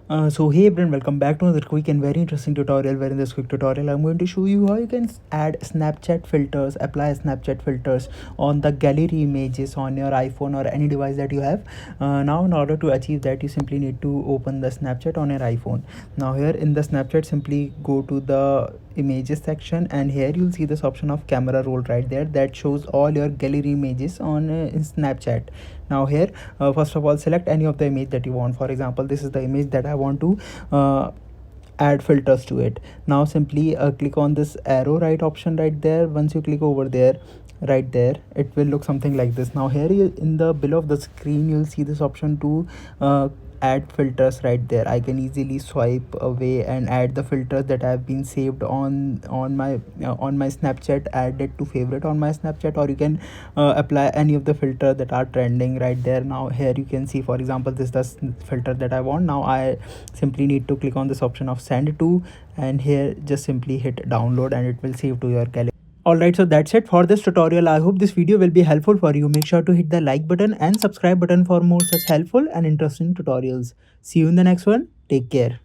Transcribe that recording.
So hey everyone, welcome back to another quick and very interesting tutorial. Where in this quick tutorial I'm going to show you how you can add Snapchat filters, apply Snapchat filters on the gallery images on your iPhone or any device that you have. Now in order to achieve that, you simply need to open the Snapchat on your iPhone. Now here in the Snapchat, simply go to the images section, and here you'll see this option of camera roll right there that shows all your gallery images on in Snapchat. Now here, first of all, select any of the image that you want. For example, this is the image that I want to add filters to it. Now simply click on this arrow right option right there. Once you click over there, right there, it will look something like this. Now here in the below of the screen, you'll see this option to add filters right there. I can easily swipe away and add the filters that have been saved on my Snapchat, add it to favorite on my Snapchat, or you can apply any of the filters that are trending right there. Now here you can see, for example, this is the filter that I want. Now I simply need to click on this option of send to, and here just simply hit download and it will save to your gallery. Alright, so that's it for this tutorial. I hope this video will be helpful for you. Make sure to hit the like button and subscribe button for more such helpful and interesting tutorials. See you in the next one. Take care.